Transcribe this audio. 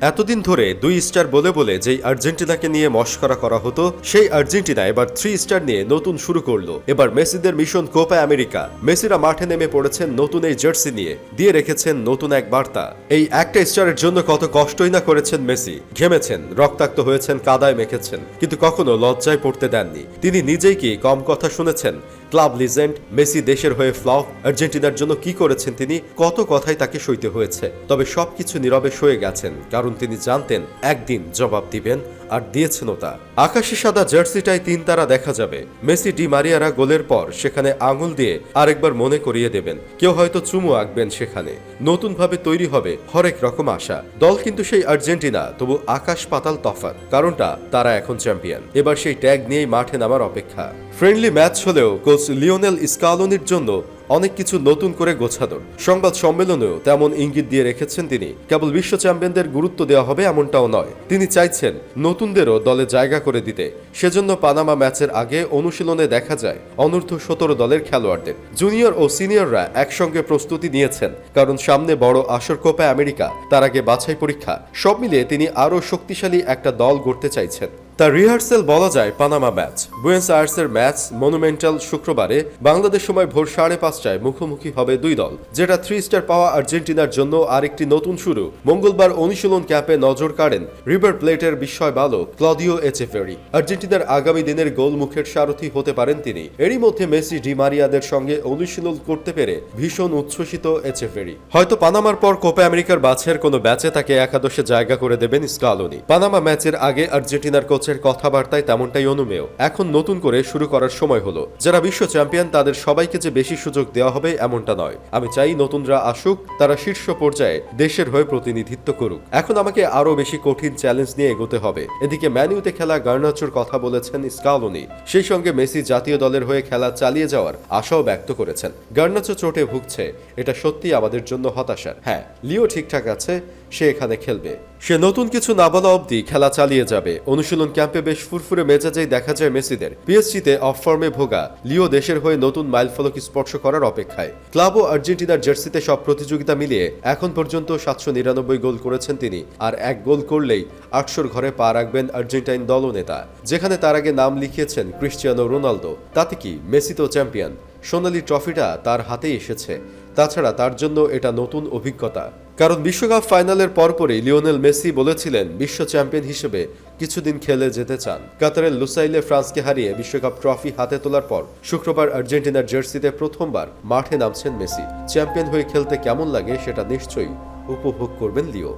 এতদিন ধরে 2 স্টার বলে বলে যেই আর্জেন্টিনাকে নিয়ে মশকরা করা হতো সেই আর্জেন্টিনা এবার 3 স্টার নিয়ে নতুন শুরু করলো। এবার মেসিদের মিশন কোপা আমেরিকা। মেসিরা মাঠে নেমে পড়েছেন নতুন এই জার্সি নিয়ে, দিয়ে রেখেছেন নতুন এক বার্তা। এই একটা স্টারের জন্য কত কষ্টই না করেছেন মেসি, ঘেমেছেন, রক্তাক্ত হয়েছেন, কাদায় মেখেছেন, কিন্তু কখনো লজ্জায় পড়তে দেননি। তিনি নিজেই কি কম কথা শুনেছেন? ক্লাব লিজেন্ড মেসি দেশের হয়ে ফ্লপ, আর্জেন্টিনার জন্য কি করেছেন তিনি, কত কথাই তাকে সইতে হয়েছে। তবে সবকিছু নীরবে সয়ে গেছেন, কারণ তিনি জানতেন একদিন জবাব দিবেন, আর দিয়েছেনও তা। আকাশি সাদা জার্সিটায় 3 তারা দেখা যাবে। মেসি ডি মারিয়ারা গোলের পর সেখানে আঙুল দিয়ে আরেকবার মনে করিয়ে দেবেন, কেউ হয়তো চুমু আঁকবেন সেখানে। নতুনভাবে তৈরি হবে হরেক রকম আশা। দল কিন্তু সেই আর্জেন্টিনা, তবু আকাশ পাতাল তফাৎ, কারণটা তারা এখন চ্যাম্পিয়ন। এবার সেই ট্যাগ নিয়েই মাঠে নামার অপেক্ষা। ফ্রেন্ডলি ম্যাচ হলেও কোচ লিওনেল স্কালোনির জন্য অনেক কিছু নতুন করে গোছানোর। সংবাদ সম্মেলনেও তেমন ইঙ্গিত দিয়ে রেখেছেন তিনি। কেবল বিশ্ব চ্যাম্পিয়নদের গুরুত্ব দেওয়া হবে এমনটাও নয়, তিনি চাইছেন নতুনদেরও দলে জায়গা করে দিতে। সেজন্য পানামা ম্যাচের আগে অনুশীলনে দেখা যায় অনূর্ধ্ব-17 দলের খেলোয়াড়দের। জুনিয়র ও সিনিয়ররা একসঙ্গে প্রস্তুতি নিয়েছেন, কারণ সামনে বড় আসর কোপা আমেরিকা, তার আগে বাছাই পরীক্ষা। সব মিলিয়ে তিনি আরও শক্তিশালী একটা দল গড়তে চাইছেন। তার রিহার্সেল বলা যায় পানামা ম্যাচ। বুয়েন্স আয়ার্সের ম্যাচ মনুমেন্টাল শুক্রবারে বাংলাদেশ সময় ভোর 5:30টায় মুখোমুখি হবে 2 দল, যেটা 3 স্টার পাওয়া আর্জেন্টিনার জন্য আরেকটি নতুন শুরু। মঙ্গলবার অনুশীলন ক্যাম্পে নজর কাড়েন রিভার প্লেটের বিস্ময় বালক ক্লদিও এচেভেরি। আর্জেন্টিনার আগামী দিনের গোলমুখের সারথি হতে পারেন তিনি। এরই মধ্যে মেসি ডি মারিয়াদের সঙ্গে অনুশীলন করতে পেরে ভীষণ উচ্ছ্বসিত এচেভেরি। হয়তো পানামার পর কোপা আমেরিকার বাছাইয়ের কোনো ম্যাচে তাকে একাদশে জায়গা করে দেবেন স্কালোনি। পানামা ম্যাচের আগে আর্জেন্টিনার কথাবার্তায় তেমনটাই অনুমেয়। এখন নতুন করে শুরু করার সময় হলো। যারা বিশ্ব চ্যাম্পিয়ন তাদের সবাইকে যে বেশি সুযোগ দেওয়া হবে এমনটা নয়। আমি চাই নতুনরা আসুক, তারা শীর্ষ পর্যায়ে দেশের হয়ে প্রতিনিধিত্ব করুক। এখন আমাকে আরো বেশি কঠিন চ্যালেঞ্জ নিয়ে এগোতে হবে। এদিকে ম্যানিউতে খেলা গার্নাচোর কথা বলেছেন স্কালোনি। সেই সঙ্গে মেসি জাতীয় দলের হয়ে খেলা চালিয়ে যাওয়ার আশাও ব্যক্ত করেছেন। গার্নাচো চোটে ভুগছে, এটা সত্যি আমাদের জন্য হতাশার। হ্যাঁ, লিও ঠিকঠাক আছে, সে এখানে খেলবে। সে নতুন কিছু না বলা অবধি খেলা চালিয়ে যাবে। অনুশীলন ক্যাম্পে বেশ ফুরফুরে মেজাজেই দেখা যায় মেসিদের। পিএসজিতে অফ ফর্মে ভোগা লিও দেশের হয়ে নতুন মাইলফলক স্পর্শ করার অপেক্ষায়। ক্লাব ও আর্জেন্টিনার জার্সিতে সব প্রতিযোগিতা মিলিয়ে এখন পর্যন্ত 799 গোল করেছেন তিনি। আর 1 গোল করলেই 800 ঘরে পা রাখবেন আর্জেন্টাইন দলনেতা, যেখানে তার আগে নাম লিখিয়েছেন ক্রিস্টিয়ানো রোনালদো। তাতে কি, মেসি তো চ্যাম্পিয়ন, সোনালি ট্রফিটা তার হাতেই এসেছে। তাছাড়া তার জন্য এটা নতুন অভিজ্ঞতা, কারণ বিশ্বকাপ ফাইনালের পরপরই লিওনেল মেসি বলেছিলেন বিশ্ব চ্যাম্পিয়ন হিসেবে কিছুদিন খেলে যেতে চান। কাতারের লুসাইলে ফ্রান্সকে হারিয়ে বিশ্বকাপ ট্রফি হাতে তোলার পর শুক্রবার আর্জেন্টিনার জার্সিতে প্রথমবার মাঠে নামছেন মেসি। চ্যাম্পিয়ন হয়ে খেলতে কেমন লাগে সেটা নিশ্চয়ই উপভোগ করবেন লিও।